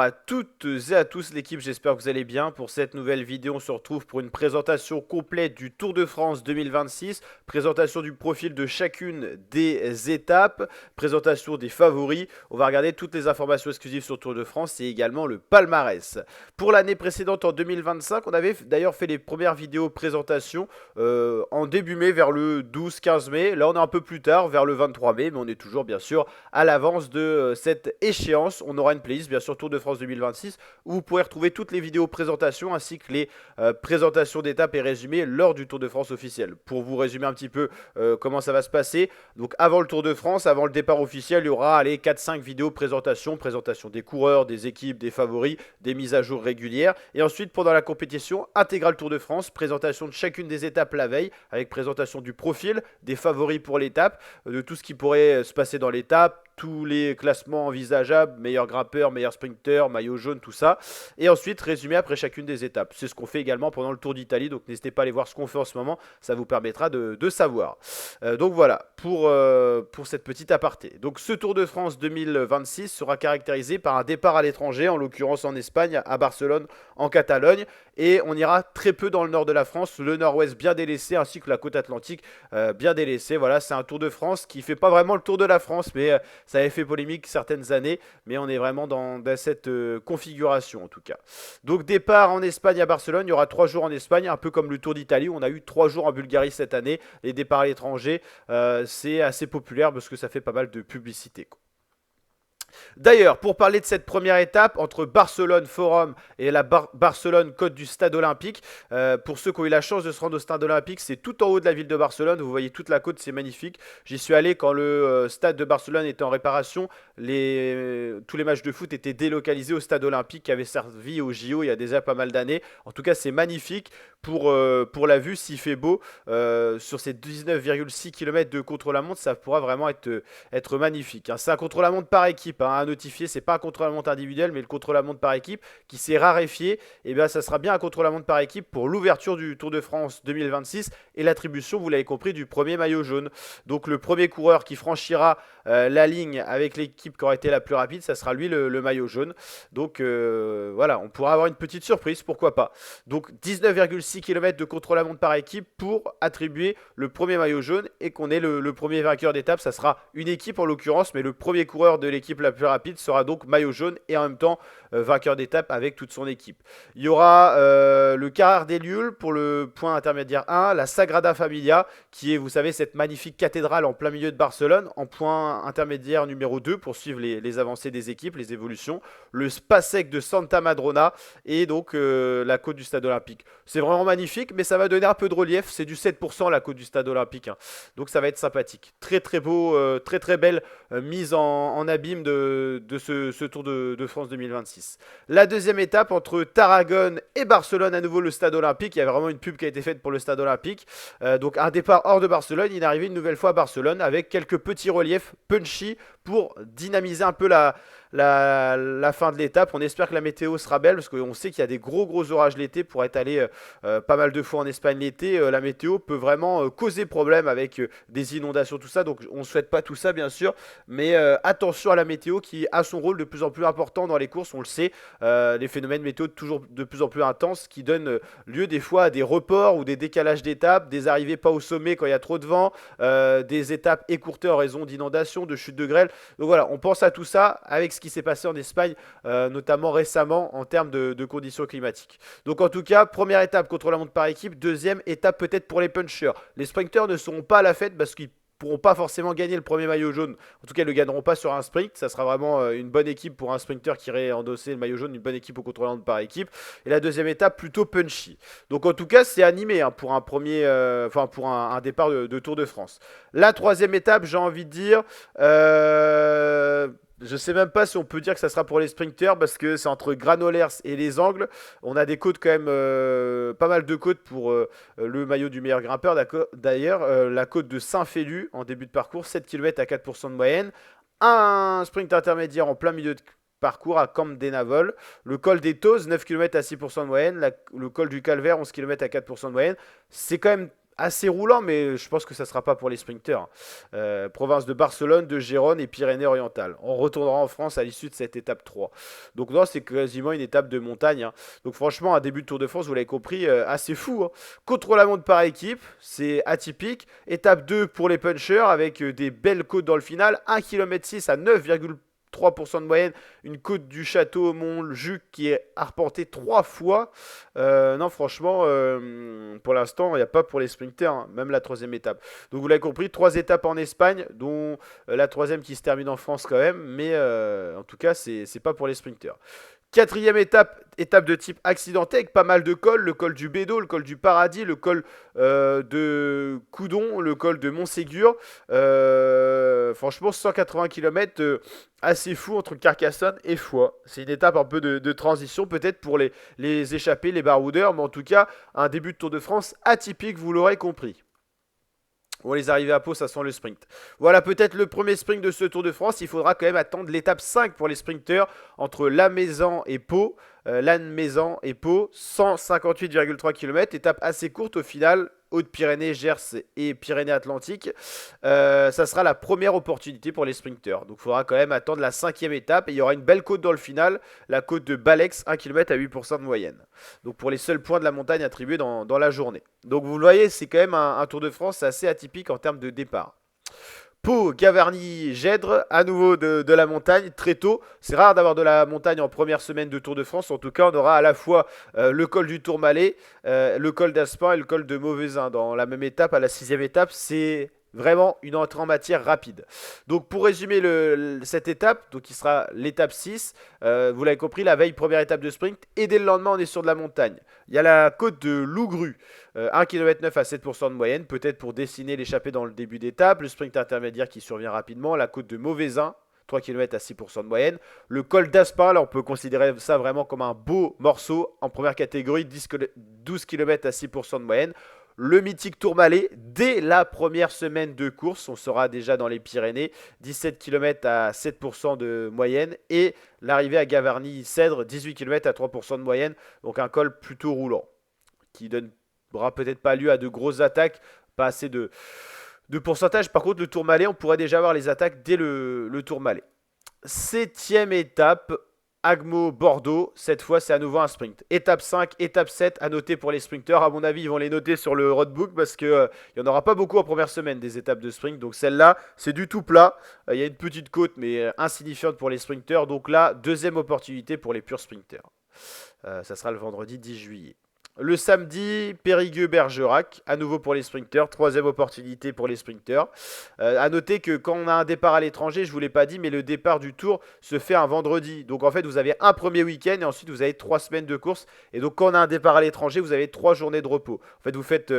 à toutes et à tous l'équipe, j'espère que vous allez bien. Pour cette nouvelle vidéo, on se retrouve pour une présentation complète du Tour de France 2026, présentation du profil de chacune des étapes, présentation des favoris. On va regarder toutes les informations exclusives sur le Tour de France et également le palmarès. Pour l'année précédente, en 2025, on avait d'ailleurs fait les premières vidéos présentation en début mai, vers le 12-15 mai. Là, on est un peu plus tard, vers le 23 mai, mais on est toujours bien sûr à l'avance de cette échéance. On aura une playlist, bien sûr, Tour de France 2026, où vous pourrez retrouver toutes les vidéos présentations ainsi que les présentations d'étapes et résumés lors du Tour de France officiel. Pour vous résumer un petit peu comment ça va se passer, donc avant le Tour de France, avant le départ officiel, il y aura 4-5 vidéos présentation des coureurs, des équipes, des favoris, des mises à jour régulières. Et ensuite, pendant la compétition, intégrale Tour de France, présentation de chacune des étapes la veille, avec présentation du profil, des favoris pour l'étape, de tout ce qui pourrait se passer dans l'étape, tous les classements envisageables, meilleur grimpeur, meilleur sprinter, maillot jaune, tout ça. Et ensuite, résumé après chacune des étapes. C'est ce qu'on fait également pendant le Tour d'Italie, donc n'hésitez pas à aller voir ce qu'on fait en ce moment, ça vous permettra de savoir. Donc voilà, pour cette petite aparté. Donc ce Tour de France 2026 sera caractérisé par un départ à l'étranger, en l'occurrence en Espagne, à Barcelone, en Catalogne, et on ira très peu dans le nord de la France, le nord-ouest bien délaissé, ainsi que la côte atlantique bien délaissée. Voilà, c'est un Tour de France qui fait pas vraiment le Tour de la France, mais ça avait fait polémique certaines années, mais on est vraiment dans cette configuration en tout cas. Donc départ en Espagne à Barcelone, il y aura 3 jours en Espagne, un peu comme le Tour d'Italie, on a eu 3 jours en Bulgarie cette année. Les départs à l'étranger, c'est assez populaire parce que ça fait pas mal de publicité, quoi. D'ailleurs, pour parler de cette première étape entre Barcelone Forum et la Barcelone Côte du Stade Olympique, pour ceux qui ont eu la chance de se rendre au Stade Olympique, c'est tout en haut de la ville de Barcelone. Vous voyez toute la côte, c'est magnifique. J'y suis allé quand le stade de Barcelone était en réparation. Tous les matchs de foot étaient délocalisés au Stade Olympique qui avait servi au JO il y a déjà pas mal d'années. En tout cas, c'est magnifique pour la vue s'il fait beau. Sur ces 19,6 km de contre-la-montre, ça pourra vraiment être magnifique, hein. C'est un contre-la-montre par équipe, hein, à notifier. C'est pas un contre-la-montre individuel, mais le contre-la-montre par équipe qui s'est raréfié. Et bien, ça sera bien un contre-la-montre par équipe pour l'ouverture du Tour de France 2026 et l'attribution, vous l'avez compris, du premier maillot jaune. Donc, le premier coureur qui franchira la ligne avec l'équipe qui aura été la plus rapide, ça sera lui le maillot jaune. Donc, voilà, on pourra avoir une petite surprise, pourquoi pas. Donc, 19,6 km de contre-la-montre par équipe pour attribuer le premier maillot jaune et qu'on ait le premier vainqueur d'étape. Ça sera une équipe en l'occurrence, mais le premier coureur de l'équipe la plus rapide sera donc maillot jaune et en même temps vainqueur d'étape avec toute son équipe. Il y aura le Carrère des Liuls pour le point intermédiaire 1, la Sagrada Familia qui est, vous savez, cette magnifique cathédrale en plein milieu de Barcelone, en point intermédiaire numéro 2 pour suivre les avancées des équipes, les évolutions, le Spasek de Santa Madrona et donc la côte du Stade Olympique. C'est vraiment magnifique, mais ça va donner un peu de relief, c'est du 7% la côte du Stade Olympique, hein. Donc ça va être sympathique. Très très beau, très très belle mise en abîme de ce Tour de France 2026. La deuxième étape entre Tarragone et Barcelone, à nouveau le Stade Olympique. Il y a vraiment une pub qui a été faite pour le Stade Olympique. Donc un départ hors de Barcelone, une arrivée une nouvelle fois à Barcelone avec quelques petits reliefs punchy pour dynamiser un peu la fin de l'étape. On espère que la météo sera belle parce qu'on sait qu'il y a des gros orages l'été. Pour être allé pas mal de fois en Espagne l'été, la météo peut vraiment causer problème avec des inondations, tout ça. Donc on ne souhaite pas tout ça bien sûr, mais attention à la météo qui a son rôle de plus en plus important dans les courses, on le sait. Les phénomènes météo toujours de plus en plus intenses qui donnent lieu des fois à des reports ou des décalages d'étapes, des arrivées pas au sommet quand il y a trop de vent, des étapes écourtées en raison d'inondations, de chutes de grêle. Donc voilà, on pense à tout ça avec ce qui s'est passé en Espagne, notamment récemment en termes de conditions climatiques. Donc en tout cas, première étape contre la montre par équipe, deuxième étape peut-être pour les punchers. Les sprinters ne seront pas à la fête parce qu'ils pourront pas forcément gagner le premier maillot jaune. En tout cas, ils ne le gagneront pas sur un sprint. Ça sera vraiment une bonne équipe pour un sprinter qui irait endosser le maillot jaune, une bonne équipe au contre-la-montre par équipe. Et la deuxième étape, plutôt punchy. Donc en tout cas, c'est animé, hein, pour un premier, pour un départ de Tour de France. La troisième étape, j'ai envie de dire, je sais même pas si on peut dire que ça sera pour les sprinters parce que c'est entre Granollers et les Angles. On a des côtes quand même, pas mal de côtes pour le maillot du meilleur grimpeur. D'ailleurs, la côte de Saint-Félu en début de parcours, 7 km à 4% de moyenne. Un sprint intermédiaire en plein milieu de parcours à Camp des Navols. Le col des Tozes, 9 km à 6% de moyenne. Le col du Calvaire, 11 km à 4% de moyenne. C'est quand même assez roulant, mais je pense que ça ne sera pas pour les sprinteurs. Province de Barcelone, de Gérone et Pyrénées-Orientales. On retournera en France à l'issue de cette étape 3. Donc non, c'est quasiment une étape de montagne, hein. Donc franchement, un début de Tour de France, vous l'avez compris, assez fou, hein. Contre-la-montre par équipe, c'est atypique. Étape 2 pour les punchers avec des belles côtes dans le final. 1,6 km à 9,3% de moyenne. Une côte du château Montjuic qui est arpentée 3 fois. Non, franchement, pour l'instant, il n'y a pas pour les sprinters, hein, même la troisième étape. Donc vous l'avez compris, 3 étapes en Espagne, dont la troisième qui se termine en France quand même. Mais en tout cas, c'est pas pour les sprinters. Quatrième étape, étape de type accidenté avec pas mal de cols, le col du Bédot, le col du Paradis, le col de Coudon, le col de Montségur. Franchement, 180 km assez fou entre Carcassonne et Foix. C'est une étape un peu de transition peut-être pour les échappés, les baroudeurs, mais en tout cas, un début de Tour de France atypique, vous l'aurez compris. Bon, les arrivées à Pau, ça sent le sprint. Voilà peut-être le premier sprint de ce Tour de France. Il faudra quand même attendre l'étape 5 pour les sprinteurs entre Lannemezan et Pau. Lannemezan et Pau, 158,3 km. Étape assez courte au final. Hautes-Pyrénées, Gers et Pyrénées-Atlantiques. Ça sera la première opportunité pour les sprinteurs. Donc il faudra quand même attendre la 5e étape. Et il y aura une belle côte dans le final. La côte de Balex, 1 km à 8% de moyenne. Donc pour les seuls points de la montagne attribués dans la journée. Donc vous le voyez, c'est quand même un Tour de France assez atypique en termes de départ. Pau, Gavarnie, Gèdre, à nouveau de la montagne, très tôt. C'est rare d'avoir de la montagne en première semaine de Tour de France. En tout cas, on aura à la fois le col du Tourmalet, le col d'Aspin et le col de Mauvezin. Dans la même étape, à la 6e étape, c'est vraiment une entrée en matière rapide. Donc pour résumer cette étape, donc qui sera l'étape 6, vous l'avez compris, la veille, première étape de sprint, et dès le lendemain, on est sur de la montagne. Il y a la côte de Lougru, 1,9 km à 7% de moyenne, peut-être pour dessiner l'échappée dans le début d'étape, le sprint intermédiaire qui survient rapidement, la côte de Mauvezin, 3 km à 6% de moyenne. Le col d'Aspin, là on peut considérer ça vraiment comme un beau morceau en première catégorie, 12 km à 6% de moyenne. Le mythique Tourmalet, dès la première semaine de course, on sera déjà dans les Pyrénées, 17 km à 7% de moyenne. Et l'arrivée à Gavarnie-Cèdre, 18 km à 3% de moyenne, donc un col plutôt roulant, qui donnera peut-être pas lieu à de grosses attaques, pas assez de pourcentage. Par contre, le Tourmalet, on pourrait déjà avoir les attaques dès le Tourmalet. 7e étape, Agmo-Bordeaux, cette fois c'est à nouveau un sprint. Étape 5, étape 7 à noter pour les sprinteurs. À mon avis, ils vont les noter sur le roadbook parce qu'il n'y en aura pas beaucoup en première semaine des étapes de sprint. Donc celle-là, c'est du tout plat. Il y a une petite côte mais insignifiante pour les sprinteurs. Donc là, deuxième opportunité pour les purs sprinteurs. Ça sera le vendredi 10 juillet. Le samedi, Périgueux-Bergerac, à nouveau pour les sprinteurs, troisième opportunité pour les sprinteurs. À noter que quand on a un départ à l'étranger, je ne vous l'ai pas dit, mais le départ du Tour se fait un vendredi. Donc en fait, vous avez un premier week-end et ensuite vous avez 3 semaines de course. Et donc quand on a un départ à l'étranger, vous avez 3 journées de repos. En fait, vous faites...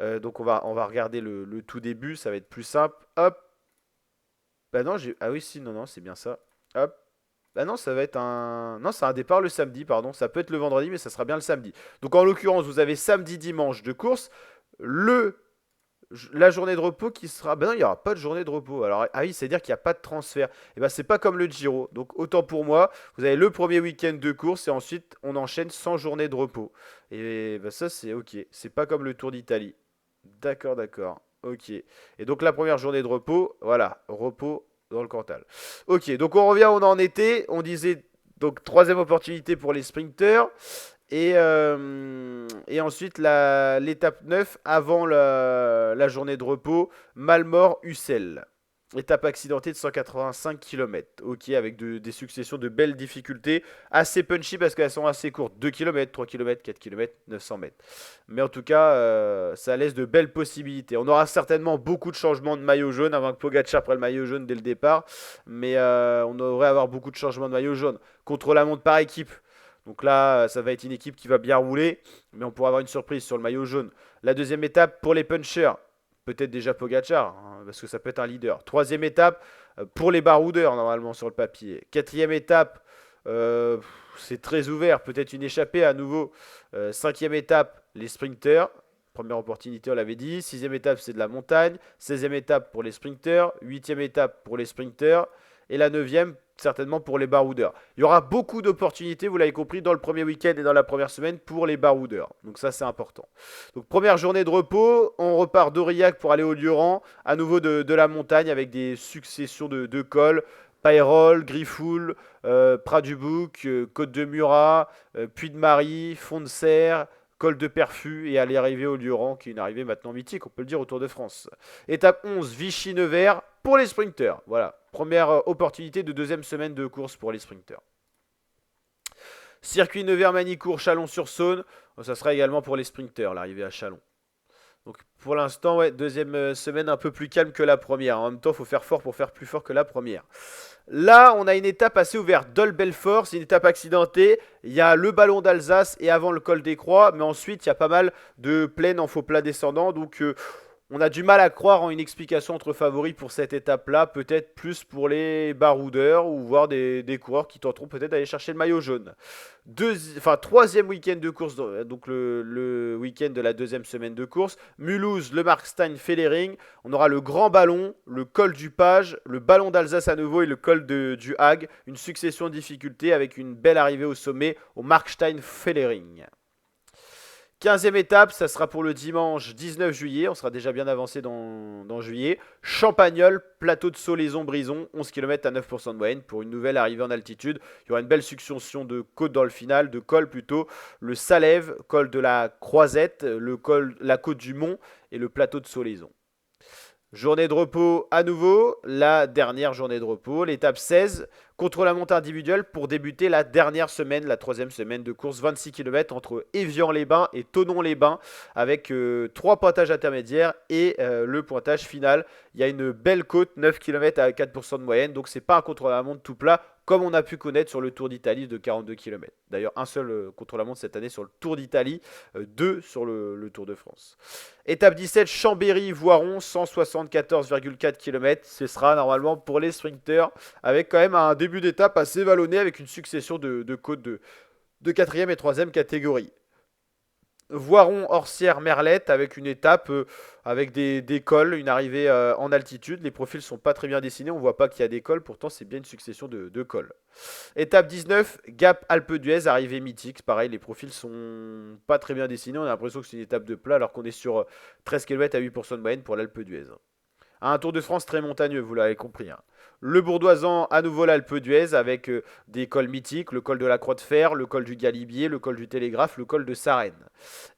donc on va regarder le tout début, ça va être plus simple. Hop. Bah non, ah oui, si, non, c'est bien ça. Hop. Ah non, ça va être un... Non, c'est un départ le samedi, pardon. Ça peut être le vendredi, mais ça sera bien le samedi. Donc en l'occurrence, vous avez samedi, dimanche de course. La journée de repos qui sera... Ben non, il n'y aura pas de journée de repos. Alors, ah oui, c'est-à-dire qu'il n'y a pas de transfert. Et ben c'est pas comme le Giro. Donc autant pour moi, vous avez le premier week-end de course et ensuite on enchaîne sans journée de repos. Et ben ça, c'est ok. C'est pas comme le Tour d'Italie. D'accord, d'accord. Ok. Et donc la première journée de repos, voilà, repos dans le Cantal. Ok, donc on revient, on en était. On disait donc troisième opportunité pour les sprinters. Et ensuite l'étape 9 avant la journée de repos, Malmort-Ussel. Étape accidentée de 185 km. Ok, avec des successions de belles difficultés. Assez punchy parce qu'elles sont assez courtes. 2 km, 3 km, 4 km, 900 mètres. Mais en tout cas, ça laisse de belles possibilités. On aura certainement beaucoup de changements de maillot jaune avant que Pogacar prenne le maillot jaune dès le départ. Mais on devrait avoir beaucoup de changements de maillot jaune. Contre-la-montre par équipe. Donc là, ça va être une équipe qui va bien rouler. Mais on pourra avoir une surprise sur le maillot jaune. La deuxième étape pour les punchers. Peut-être déjà Pogacar, hein, parce que ça peut être un leader. Troisième étape, pour les baroudeurs, normalement, sur le papier. Quatrième étape, c'est très ouvert. Peut-être une échappée à nouveau. Cinquième étape, les sprinters. Première opportunité, on l'avait dit. Sixième étape, c'est de la montagne. 16e étape pour les sprinters. 8e étape pour les sprinters. Et la 9e, certainement pour les baroudeurs. Il y aura beaucoup d'opportunités, vous l'avez compris, dans le premier week-end et dans la première semaine pour les baroudeurs. Donc ça, c'est important. Donc première journée de repos, on repart d'Aurillac pour aller au Lioran, à nouveau de la montagne avec des successions de cols. Payrolles, Griffoul, Prat-du-Bouc, Côte de Murat, Puy-de-Marie, Fond de Serre, col de Perfus et aller arriver au Lioran, qui est une arrivée maintenant mythique, on peut le dire, au Tour de France. Étape 11, Vichy-Nevers pour les sprinters. Voilà, première opportunité de deuxième semaine de course pour les sprinters. Circuit Nevers-Manicourt, Chalon-sur-Saône, ça sera également pour les sprinters, l'arrivée à Chalon. Donc pour l'instant, ouais, deuxième semaine un peu plus calme que la première. En même temps, il faut faire fort pour faire plus fort que la première. Là, on a une étape assez ouverte. Dole-Belfort, c'est une étape accidentée. Il y a le ballon d'Alsace et avant le col des Croix. Mais ensuite, il y a pas mal de plaines en faux plat descendant. Donc on a du mal à croire en une explication entre favoris pour cette étape-là. Peut-être plus pour les baroudeurs ou voir des coureurs qui tenteront peut-être d'aller chercher le maillot jaune. Troisième week-end de course, donc le week-end de la deuxième semaine de course. Mulhouse, le Markstein, Fellering. On aura le Grand Ballon, le col du Page, le ballon d'Alsace à nouveau et le col du Hague. Une succession de difficultés avec une belle arrivée au sommet au Markstein, Fellering. 15e étape, ça sera pour le dimanche 19 juillet. On sera déjà bien avancé dans juillet. Champagnol, plateau de Solaison-Brison, 11 km à 9% de moyenne pour une nouvelle arrivée en altitude. Il y aura une belle succession de côtes dans le final, de cols plutôt. Le Salève, col de la Croisette, la côte du Mont et le plateau de Solaison. Journée de repos à nouveau, la dernière journée de repos, l'étape 16, contre-la-montre individuelle pour débuter la dernière semaine, la troisième semaine de course, 26 km entre Évian-les-Bains et Thonon-les-Bains avec 3 pointages intermédiaires et le pointage final. Il y a une belle côte, 9 km à 4% de moyenne, donc c'est pas un contre-la-montre tout plat comme on a pu connaître sur le Tour d'Italie de 42 km. D'ailleurs, un seul contre-la-montre cette année sur le Tour d'Italie, 2 sur le Tour de France. Étape 17, Chambéry-Voiron, 174,4 km. Ce sera normalement pour les sprinters, avec quand même un début d'étape assez vallonné, avec une succession de côtes de 4e et 3e catégorie. Voiron, Orsières, Merlette avec une étape avec des cols, une arrivée en altitude. Les profils sont pas très bien dessinés, on voit pas qu'il y a des cols, pourtant c'est bien une succession de cols. Étape 19, Gap Alpe d'Huez, arrivée mythique. Pareil, les profils sont pas très bien dessinés, on a l'impression que c'est une étape de plat alors qu'on est sur 13 km à 8% de moyenne pour l'Alpe d'Huez. Un Tour de France très montagneux, vous l'avez compris. Hein. Le Bourdoisan, à nouveau l'Alpe d'Huez avec des cols mythiques, le col de la Croix de Fer, le col du Galibier, le col du Télégraphe, le col de Sarenne.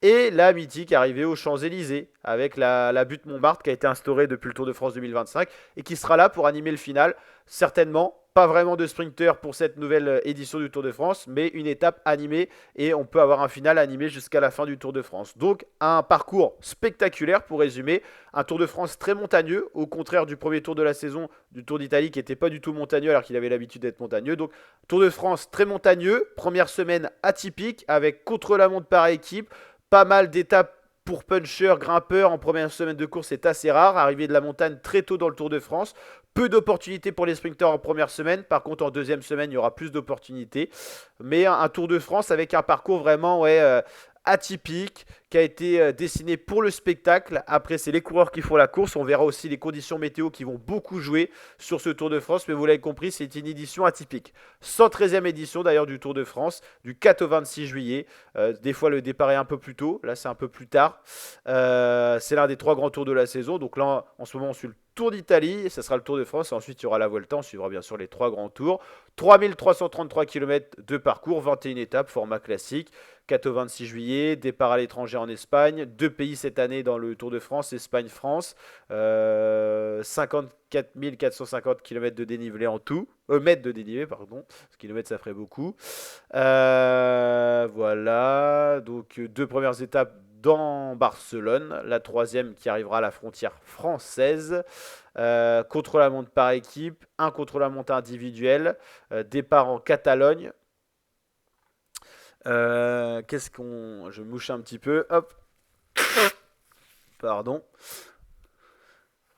Et la mythique arrivée aux Champs-Élysées avec la butte Montmartre qui a été instaurée depuis le Tour de France 2025 et qui sera là pour animer le final, certainement. Pas vraiment de sprinter pour cette nouvelle édition du Tour de France, mais une étape animée et on peut avoir un final animé jusqu'à la fin du Tour de France. Donc un parcours spectaculaire pour résumer, un Tour de France très montagneux, au contraire du premier tour de la saison du Tour d'Italie qui n'était pas du tout montagneux alors qu'il avait l'habitude d'être montagneux. Donc Tour de France très montagneux, première semaine atypique avec contre-la-montre par équipe, pas mal d'étapes pour puncher, grimpeur en première semaine de course, c'est assez rare. Arriver de la montagne très tôt dans le Tour de France. Peu d'opportunités pour les sprinteurs en première semaine. Par contre, en deuxième semaine, il y aura plus d'opportunités. Mais un Tour de France avec un parcours vraiment atypique qui a été dessiné pour le spectacle. Après, c'est les coureurs qui font la course. On verra aussi les conditions météo qui vont beaucoup jouer sur ce Tour de France. Mais vous l'avez compris, c'est une édition atypique. 113e édition d'ailleurs du Tour de France, du 4 au 26 juillet. Des fois, le départ est un peu plus tôt. Là, c'est un peu plus tard. C'est l'un des 3 grands tours de la saison. Donc là, en ce moment, on suit le Tour d'Italie, ça sera le Tour de France, et ensuite il y aura la Vuelta, on suivra bien sûr les 3 grands tours. 3333 km de parcours, 21 étapes, format classique, 4 au 26 juillet, départ à l'étranger en Espagne, 2 pays cette année dans le Tour de France, Espagne-France, 54 450 km de dénivelé en tout, mètres de dénivelé, pardon, parce kilomètres ça ferait beaucoup. Voilà, donc 2 premières étapes dans Barcelone, la 3e qui arrivera à la frontière française, contre-la-montre par équipe, un contre-la-montre individuel, départ en Catalogne. Je mouche un petit peu, hop, pardon.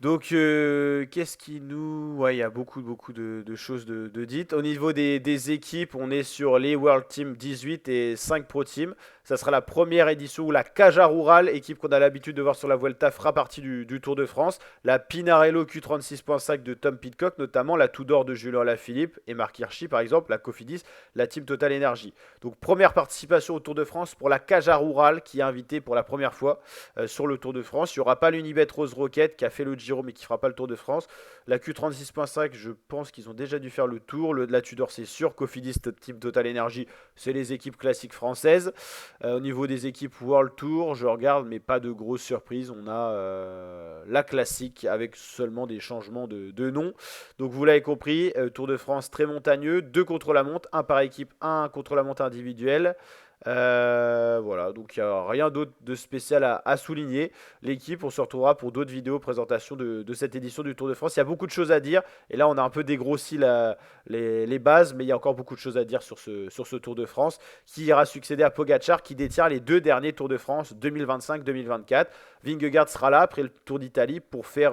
Donc, qu'est-ce qui nous... Ouais, il y a beaucoup de choses de dites. Au niveau des équipes, on est sur les World Team 18 et 5 Pro Team. Ça sera la première édition où la Caja Rural, équipe qu'on a l'habitude de voir sur la Vuelta, fera partie du Tour de France. La Pinarello Q36.5 de Tom Pidcock, notamment la Tudor de Julien Lafilippe et Marc Hirschi, par exemple, la Cofidis, la Team Total Energy. Donc première participation au Tour de France pour la Caja Rural qui est invitée pour la première fois sur le Tour de France. Il n'y aura pas l'Unibet Rose Rocket qui a fait le Giro mais qui ne fera pas le Tour de France. La Q36.5, je pense qu'ils ont déjà dû faire le tour. La Tudor, c'est sûr. Cofidis, Team Total Energy, c'est les équipes classiques françaises. Au niveau des équipes World Tour, je regarde, mais pas de grosses surprises. On a la classique avec seulement des changements de nom. Donc vous l'avez compris, Tour de France très montagneux, 2 contre-la-montre, un par équipe, un contre-la-montre individuel. Voilà, donc il n'y a rien d'autre de spécial à souligner. L'équipe, on se retrouvera pour d'autres vidéos présentation de cette édition du Tour de France. Il y a beaucoup de choses à dire et là on a un peu dégrossi les bases, mais il y a encore beaucoup de choses à dire sur ce Tour de France qui ira succéder à Pogacar qui détient les 2 derniers Tours de France 2025-2024. Vingegaard sera là après le Tour d'Italie pour faire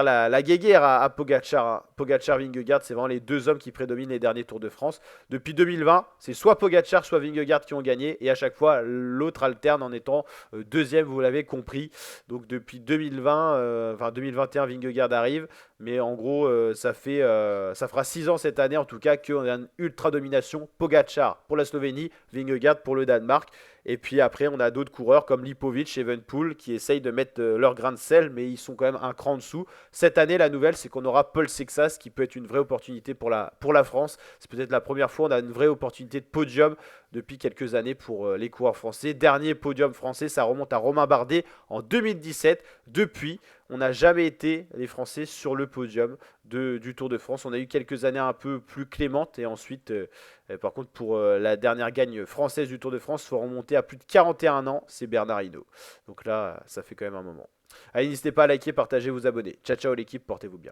la guéguerre à Pogacar. Pogacar-Vingegaard, c'est vraiment les 2 hommes qui prédominent les derniers Tours de France. Depuis 2020, c'est soit Pogacar, soit Vingegaard qui ont gagné. Et à chaque fois, l'autre alterne en étant deuxième, vous l'avez compris. Donc depuis 2020, 2021, Vingegaard arrive. Mais en gros, ça fera 6 ans cette année, en tout cas, qu'on a une ultra domination. Pogacar pour la Slovénie, Vingegaard pour le Danemark. Et puis après, on a d'autres coureurs comme Lipovic et Evenepoel qui essayent de mettre leur grain de sel, mais ils sont quand même un cran en dessous. Cette année, la nouvelle, c'est qu'on aura Paul Sexas qui peut être une vraie opportunité pour la France. C'est peut-être la première fois qu'on a une vraie opportunité de podium depuis quelques années pour les coureurs français. Dernier podium français, ça remonte à Romain Bardet en 2017. Depuis, on n'a jamais été, les Français, sur le podium du Tour de France. On a eu quelques années un peu plus clémentes et ensuite, par contre, pour la dernière gagne française du Tour de France, il faut remonter à plus de 41 ans, c'est Bernard Hinault. Donc là, ça fait quand même un moment. Allez, n'hésitez pas à liker, partager, vous abonner. Ciao, ciao l'équipe, portez-vous bien.